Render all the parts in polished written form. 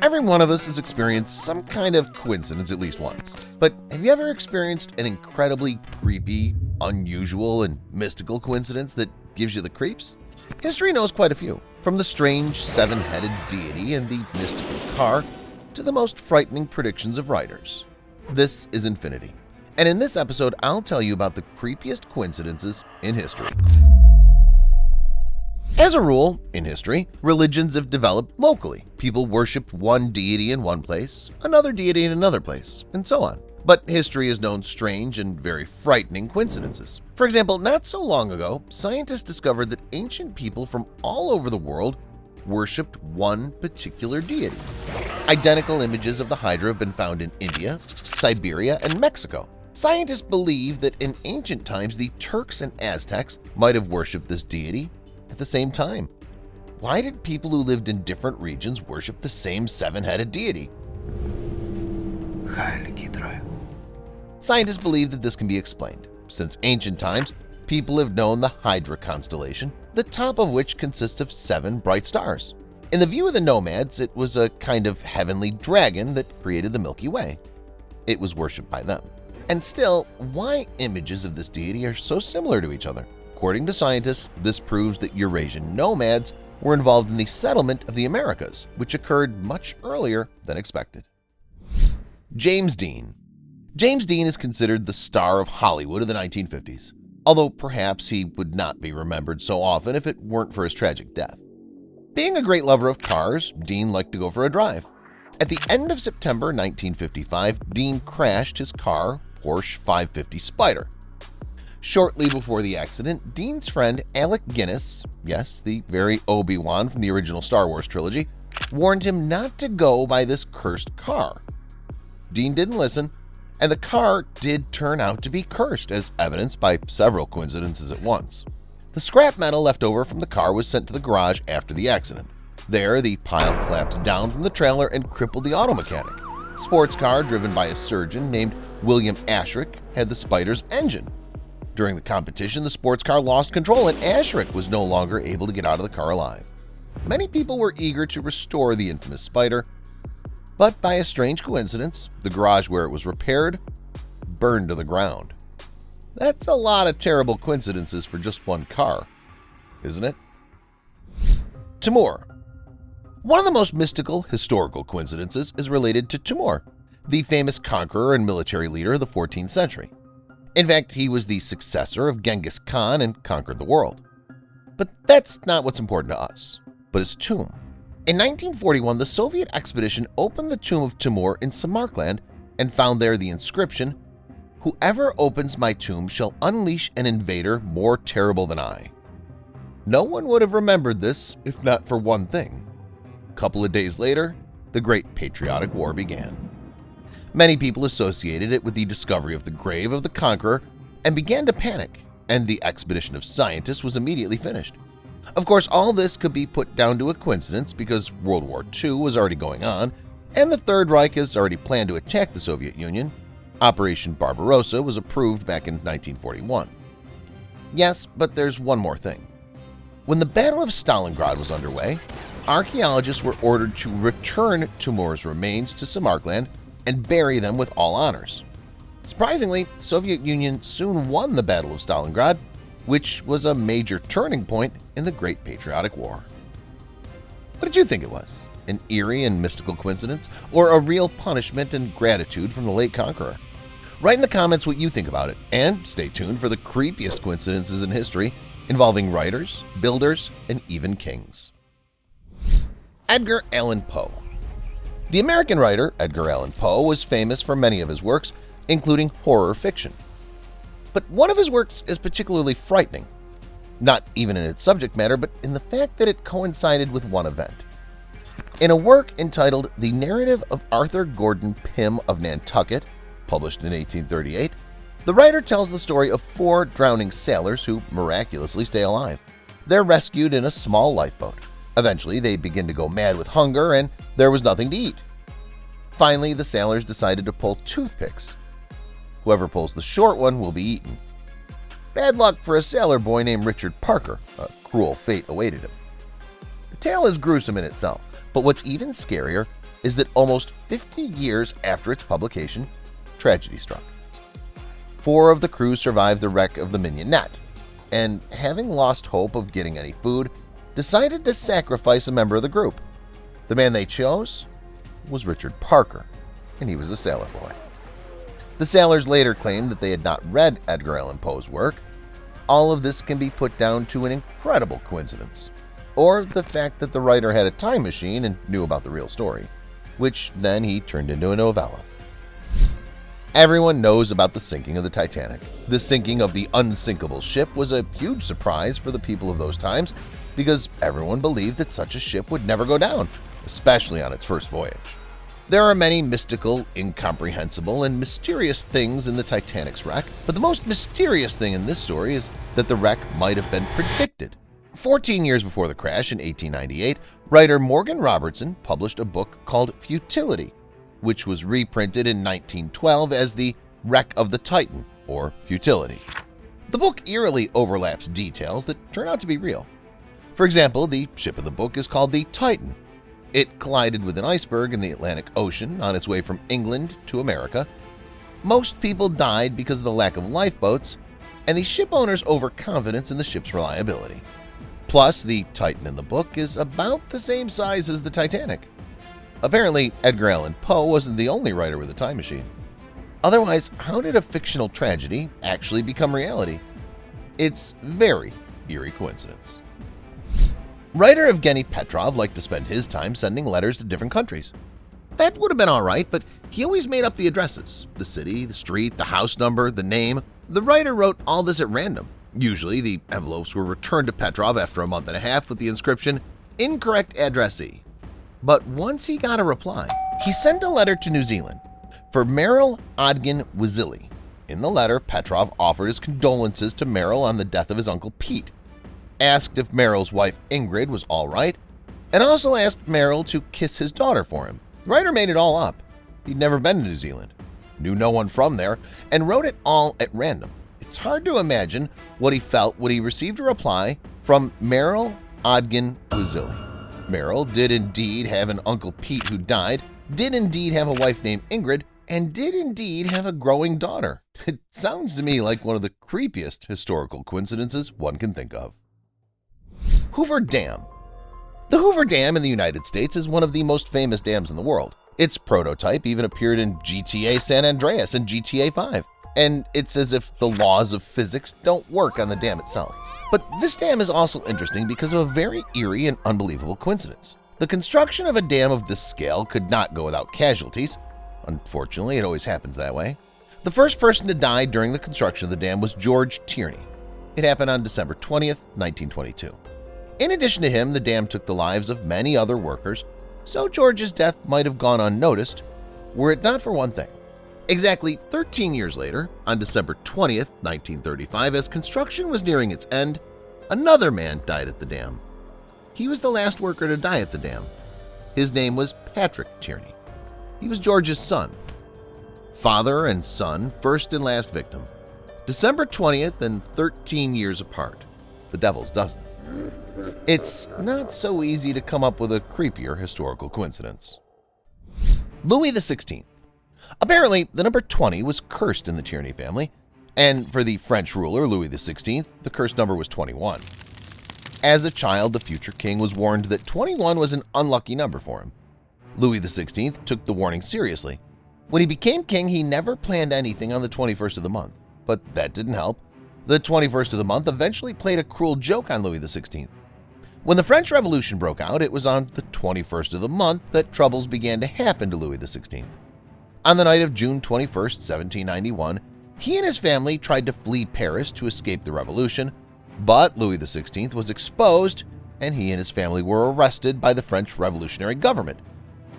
Every one of us has experienced some kind of coincidence at least once. But have you ever experienced an incredibly creepy, unusual, and mystical coincidence that gives you the creeps? History knows quite a few, from the strange seven-headed deity and the mystical car to the most frightening predictions of writers. This is Infinity, and in this episode I'll tell you about the creepiest coincidences in history. As a rule, in history, religions have developed locally. People worshiped one deity in one place, another deity in another place, and so on. But history has known strange and very frightening coincidences. For example, not so long ago, scientists discovered that ancient people from all over the world worshipped one particular deity. Identical images of the Hydra have been found in India, Siberia, and Mexico. Scientists believe that in ancient times the Turks and Aztecs might have worshipped this deity at the same time. Why did people who lived in different regions worship the same seven-headed deity? Scientists believe that this can be explained. Since ancient times, people have known the Hydra constellation, the top of which consists of 7 bright stars. In the view of the nomads, it was a kind of heavenly dragon that created the Milky Way. It was worshipped by them. And still, why images of this deity are so similar to each other? According to scientists, this proves that Eurasian nomads were involved in the settlement of the Americas, which occurred much earlier than expected. James Dean. James Dean is considered the star of Hollywood of the 1950s, although perhaps he would not be remembered so often if it weren't for his tragic death. Being a great lover of cars, Dean liked to go for a drive. At the end of September 1955, Dean crashed his car, Porsche 550 Spyder. Shortly before the accident, Dean's friend Alec Guinness, yes, the very Obi-Wan from the original Star Wars trilogy, warned him not to go by this cursed car. Dean didn't listen, and the car did turn out to be cursed, as evidenced by several coincidences at once. The scrap metal left over from the car was sent to the garage after the accident. There, the pile collapsed down from the trailer and crippled the auto mechanic. A sports car driven by a surgeon named William Ashrick had the Spyder's engine. During the competition, the sports car lost control and Ashrick was no longer able to get out of the car alive. Many people were eager to restore the infamous Spyder, but by a strange coincidence, the garage where it was repaired burned to the ground. That's a lot of terrible coincidences for just one car, isn't it? Timur. One of the most mystical historical coincidences is related to Timur, the famous conqueror and military leader of the 14th century. In fact, he was the successor of Genghis Khan and conquered the world. But that's not what's important to us, but his tomb. In 1941, the Soviet expedition opened the tomb of Timur in Samarkand and found there the inscription, "Whoever opens my tomb shall unleash an invader more terrible than I." No one would have remembered this if not for one thing. A couple of days later, the Great Patriotic War began. Many people associated it with the discovery of the grave of the conqueror and began to panic, and the expedition of scientists was immediately finished. Of course, all this could be put down to a coincidence because World War II was already going on, and the Third Reich has already planned to attack the Soviet Union. Operation Barbarossa was approved back in 1941. Yes, but there's one more thing. When the Battle of Stalingrad was underway, archaeologists were ordered to return Timur's remains to Samarkand and bury them with all honors. Surprisingly, the Soviet Union soon won the Battle of Stalingrad, which was a major turning point in the Great Patriotic War. What did you think it was? An eerie and mystical coincidence, or a real punishment and gratitude from the late conqueror? Write in the comments what you think about it, and stay tuned for the creepiest coincidences in history involving writers, builders, and even kings. Edgar Allan Poe. The American writer Edgar Allan Poe was famous for many of his works, including horror fiction. But one of his works is particularly frightening, not even in its subject matter, but in the fact that it coincided with one event. In a work entitled The Narrative of Arthur Gordon Pym of Nantucket, published in 1838, the writer tells the story of 4 drowning sailors who miraculously stay alive. They're rescued in a small lifeboat. Eventually, they begin to go mad with hunger, and there was nothing to eat. Finally, the sailors decided to pull toothpicks. Whoever pulls the short one will be eaten. Bad luck for a sailor boy named Richard Parker. A cruel fate awaited him. The tale is gruesome in itself, but what's even scarier is that almost 50 years after its publication, tragedy struck. 4 of the crew survived the wreck of the Mignonette, and having lost hope of getting any food, decided to sacrifice a member of the group. The man they chose was Richard Parker, and he was a sailor boy. The sailors later claimed that they had not read Edgar Allan Poe's work. All of this can be put down to an incredible coincidence, or the fact that the writer had a time machine and knew about the real story, which then he turned into a novella. Everyone knows about the sinking of the Titanic. The sinking of the unsinkable ship was a huge surprise for the people of those times because everyone believed that such a ship would never go down, especially on its first voyage. There are many mystical, incomprehensible, and mysterious things in the Titanic's wreck, but the most mysterious thing in this story is that the wreck might have been predicted. 14 years before the crash in 1898, writer Morgan Robertson published a book called Futility, which was reprinted in 1912 as The Wreck of the Titan, or Futility. The book eerily overlaps details that turn out to be real. For example, the ship in the book is called the Titan. It collided with an iceberg in the Atlantic Ocean on its way from England to America. Most people died because of the lack of lifeboats and the ship owner's overconfidence in the ship's reliability. Plus, the Titan in the book is about the same size as the Titanic. Apparently, Edgar Allan Poe wasn't the only writer with a time machine. Otherwise, how did a fictional tragedy actually become reality? It's very eerie coincidence. Writer Evgeny Petrov liked to spend his time sending letters to different countries. That would have been all right, but he always made up the addresses, the city, the street, the house number, the name. The writer wrote all this at random. Usually, the envelopes were returned to Petrov after a month and a half with the inscription, "Incorrect addressee." But once he got a reply, he sent a letter to New Zealand for Merrill Odgin Wazili. In the letter, Petrov offered his condolences to Merrill on the death of his uncle Pete, asked if Merrill's wife Ingrid was all right, and also asked Merrill to kiss his daughter for him. The writer made it all up. He'd never been to New Zealand, knew no one from there, and wrote it all at random. It's hard to imagine what he felt when he received a reply from Merrill Odgin Wazili. Merrill did indeed have an Uncle Pete who died, did indeed have a wife named Ingrid, and did indeed have a growing daughter. It sounds to me like one of the creepiest historical coincidences one can think of. Hoover Dam. The Hoover Dam in the United States is one of the most famous dams in the world. Its prototype even appeared in GTA San Andreas and GTA 5, and it's as if the laws of physics don't work on the dam itself. But this dam is also interesting because of a very eerie and unbelievable coincidence. The construction of a dam of this scale could not go without casualties. Unfortunately, it always happens that way. The first person to die during the construction of the dam was George Tierney. It happened on December 20th, 1922. In addition to him, the dam took the lives of many other workers, so George's death might have gone unnoticed were it not for one thing. Exactly 13 years later, on December 20th, 1935, as construction was nearing its end, another man died at the dam. He was the last worker to die at the dam. His name was Patrick Tierney. He was George's son. Father and son, first and last victim. December 20th and 13 years apart. The devil's dozen. It's not so easy to come up with a creepier historical coincidence. Louis XVI. Apparently, the number 20 was cursed in the Tierney family, and for the French ruler Louis XVI, the cursed number was 21. As a child, the future king was warned that 21 was an unlucky number for him. Louis XVI took the warning seriously. When he became king, he never planned anything on the 21st of the month, but that didn't help. The 21st of the month eventually played a cruel joke on Louis XVI. When the French Revolution broke out, it was on the 21st of the month that troubles began to happen to Louis XVI. On the night of June 21st, 1791, he and his family tried to flee Paris to escape the revolution, but Louis XVI was exposed and he and his family were arrested by the French revolutionary government,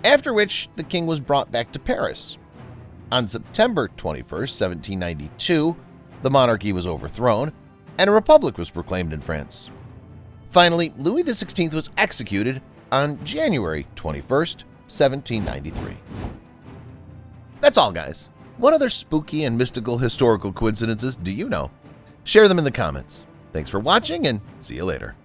after which the king was brought back to Paris. On September 21st, 1792, the monarchy was overthrown and a republic was proclaimed in France. Finally, Louis XVI was executed on January 21st, 1793. That's all, guys. What other spooky and mystical historical coincidences do you know? Share them in the comments. Thanks for watching and see you later.